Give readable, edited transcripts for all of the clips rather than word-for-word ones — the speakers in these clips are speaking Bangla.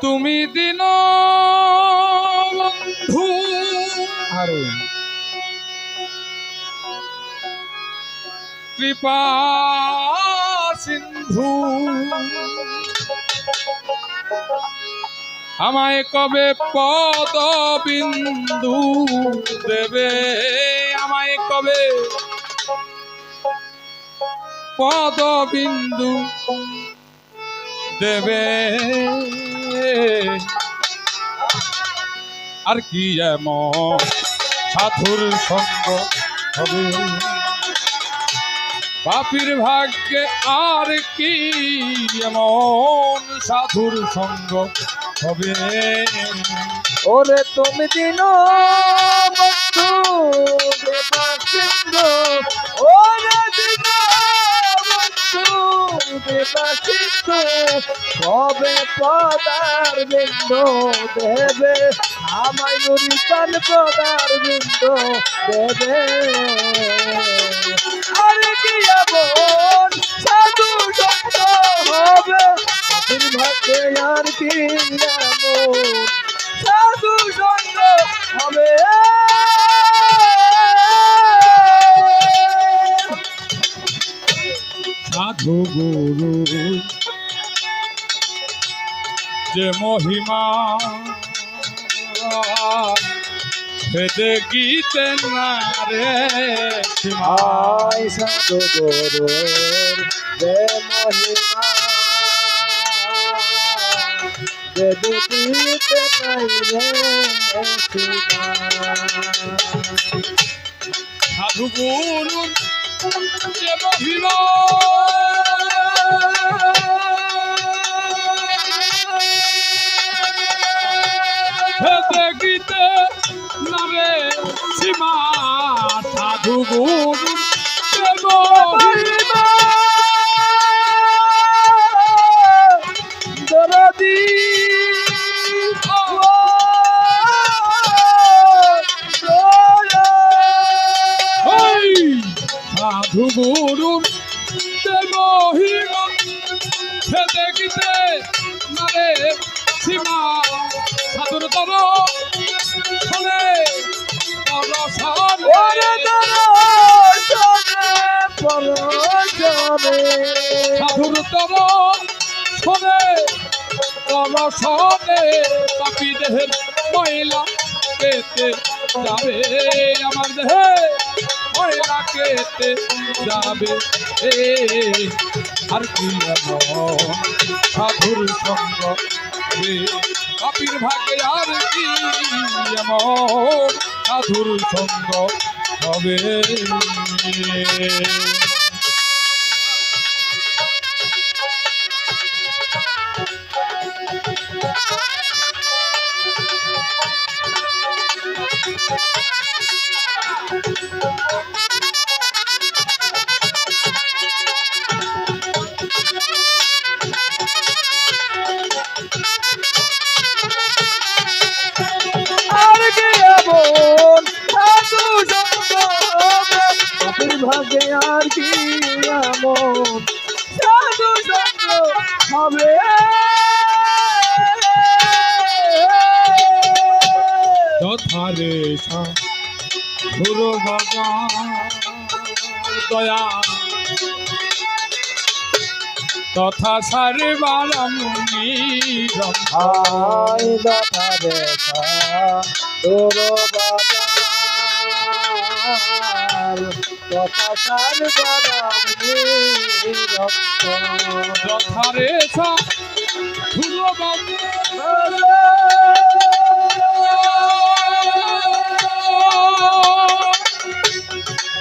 তুমি দিন বন্ধু আরে কৃপা সিন্ধু আমায় কবে পদ বিন্দু দেবে আমায় কবে পদ বিন্দু দেবে আর কি এমন সাধুর সঙ্গ হবে পাপীর ভাগ্যে আর কি এমন সাধুর সঙ্গ হবে ওরে তুমি দিন বন্ধু দেবা সিন্ধু ওরে দিন বন্ধু দেবা সিন্ধু কবে পদার বিন্দু দেবে আমায় নুরিকান পদার বিন্দু দেবে আরে কি এমন সাধু সঙ্গ হবে পাপীর ভাগ্যে আর কি এমন সাধু সঙ্গ হবে সাধু গুরু যে মহিমা ভেদে গীতে না রে সীমা আয় সাধু গুরুর যে মহিমা বেদে দিতে নাই রে সীমা সাধু গুরু যে মহিমা ভেদে গীতে না রে সীমা সাধু গুরু যে মহিমা দরদি সাধু গুরু মহিমা ভেদে গীতে নারে সীমা সাধুর তর শোনে সাধুর তর শোনে শোনে পাপি দেহের মহিলা পেতে যাবে আমার দেহে মহিলা কেটে যাবে আর কি সাধুর সঙ্গ পাপীর ভাগে আর কি এমন সাধুর সঙ্গ হবে আর কি এমন সাধু সঙ্গ হবে পাপীর ভাগ্যে আর কি এমন সাধু সঙ্গ হবে যথারে সাধুর বাবা দয়া তথা সারে বারামুনি আয় দেখা দেখা দূর বাজার কথা সার বাদাম রক্ত যথারে সাধুর বাবা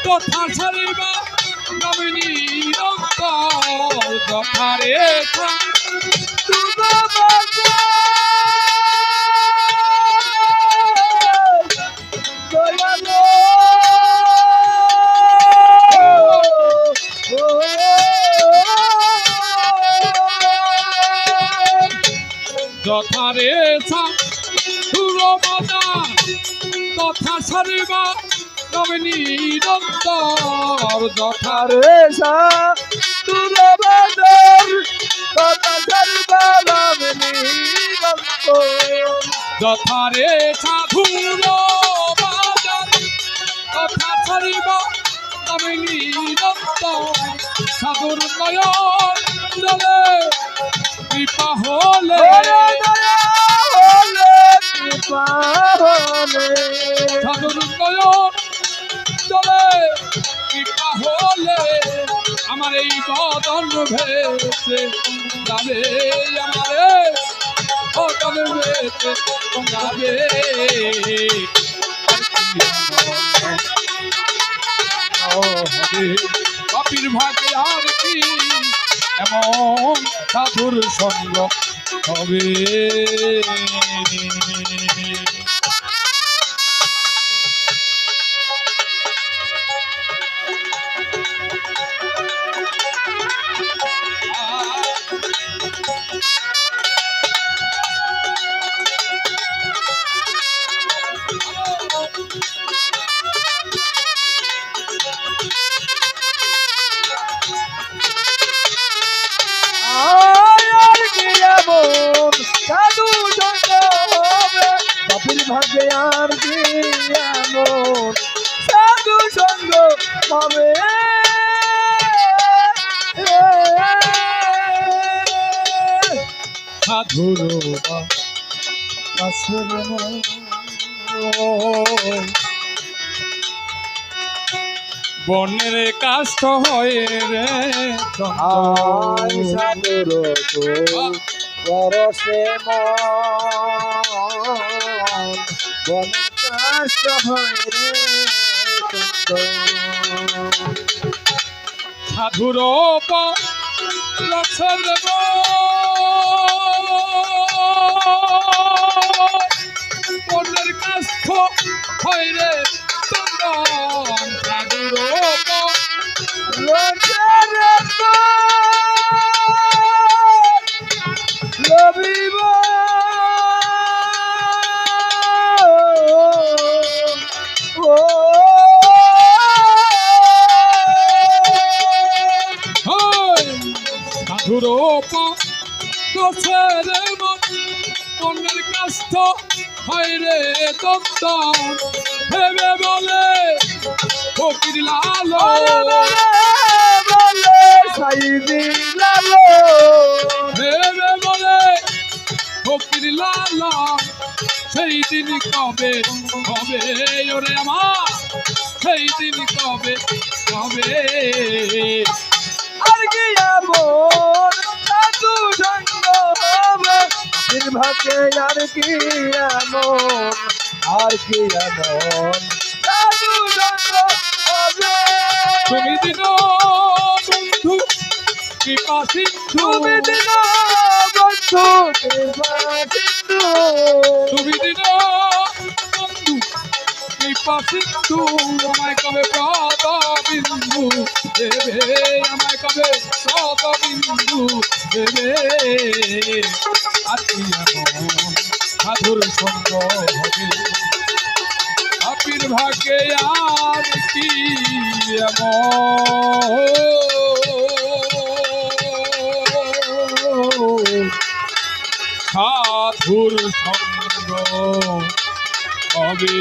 তথা সারে বারামুনি যথারে যথারে সুরবাদা তথা সারিবা নবনী নিরন্তর যথারে তুলবাদর কথা সর্বালাম নিরন্তর যথারে সাধুর বাজার তথা ছাড়িব আমি নিরন্তর সাধুর নয়ন জলে কৃপা হলে সাধুর নয়ন জলে কৃপা হলে আমার এই বদন ভেসে যাবে আমারে বদন ভেসে যাবে কপির ভাগে আর কি এমন সাধুর সঙ্গ হবে ভাগ্যে আর কি এমন সাধু সঙ্গ হবে সাধুর বনের কাষ্ঠ হয়ে রে সাধুর পরশে মন কাষ্ট হয় রে সাধুর লক্ষ্য দেব বনের কাষ্ঠ হয় রে চন্দন সাধুর রবিব সাধুর গোছের বনের কাষ্ঠ হয় রে দত্তন ভেবে বলে ফকির লালো সাইদি লালো ভেবে বলে ফকির লালা সেই দিন কবে হবে ওরে আমার সেই দিন কবে হবে আর কি এমন সাধু সঙ্গ হবে ভাগ্যে আর কি এমন আর কি এমন সাধু সঙ্গ হবে তুমি দিন বন্ধু কৃপা সিন্ধু তুমি দিন বন্ধু কৃপা সিন্ধু তুমি দিন বন্ধু কৃপা সিন্ধু আমায় কবে প্রদ বিন্দু দেবে আমায় কবে প্রদ বিন্দু দেবে আছি এমন সাধুর সঙ্গ হবে আপির ভাগ্যে আর কি এমন সাধুর সঙ্গ হবে